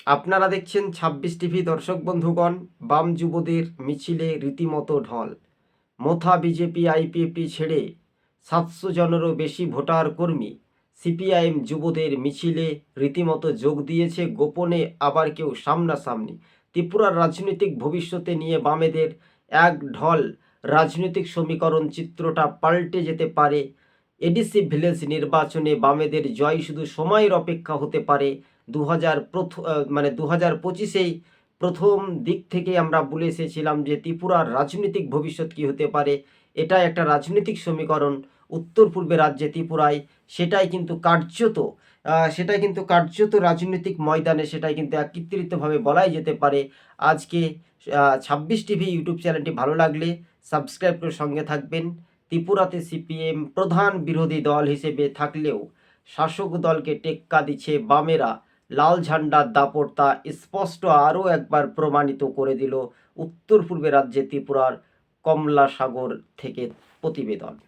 আপনারা দেখছেন ২৬ টিভি। দর্শক বন্ধুগণ, বাম যুবদের মিছিলে রীতিমতো ঢল। মোথা বিজেপি আইপিএফটি ছেড়ে ৭০০ জনেরও বেশি ভোটার কর্মী সিপিআইএম যুবদের মিছিলে রীতিমতো যোগ দিয়েছে, গোপনে আবার কেউ সামনাসামনি। ত্রিপুরার রাজনৈতিক ভবিষ্যতে নিয়ে বামেদের এক ঢল। রাজনৈতিক সমীকরণ চিত্রটা পাল্টে যেতে পারে। এডিসি ভিলেজ নির্বাচনে বামেদের জয় শুধু সময়ের অপেক্ষা হতে পারে। 2025-এই প্রথম দিক থেকে আমরা বলে এসেছিলাম যে ত্রিপুরার রাজনৈতিক ভবিষ্যৎ কী হতে পারে। এটা একটা রাজনৈতিক সমীকরণ উত্তর পূর্বে রাজ্যে ত্রিপুরায়, সেটাই কিন্তু কার্যত রাজনৈতিক ময়দানে সেটাই কিন্তু একত্রিতভাবে বলাই যেতে পারে। আজকে ২৬ টিভি ইউটিউব চ্যানেলটি ভালো লাগলে সাবস্ক্রাইব করে সঙ্গে থাকবেন। ত্রিপুরাতে সিপিএম প্রধান বিরোধী দল হিসেবে থাকলেও শাসক দলকে টেক্কা দিচ্ছে বামেরা। লাল ঝান্ডার দাপটটা স্পষ্ট আরও একবার প্রমাণিত করে দিল উত্তর পূর্বে রাজ্যে ত্রিপুরার কমলাসাগর থেকে প্রতিবেদন।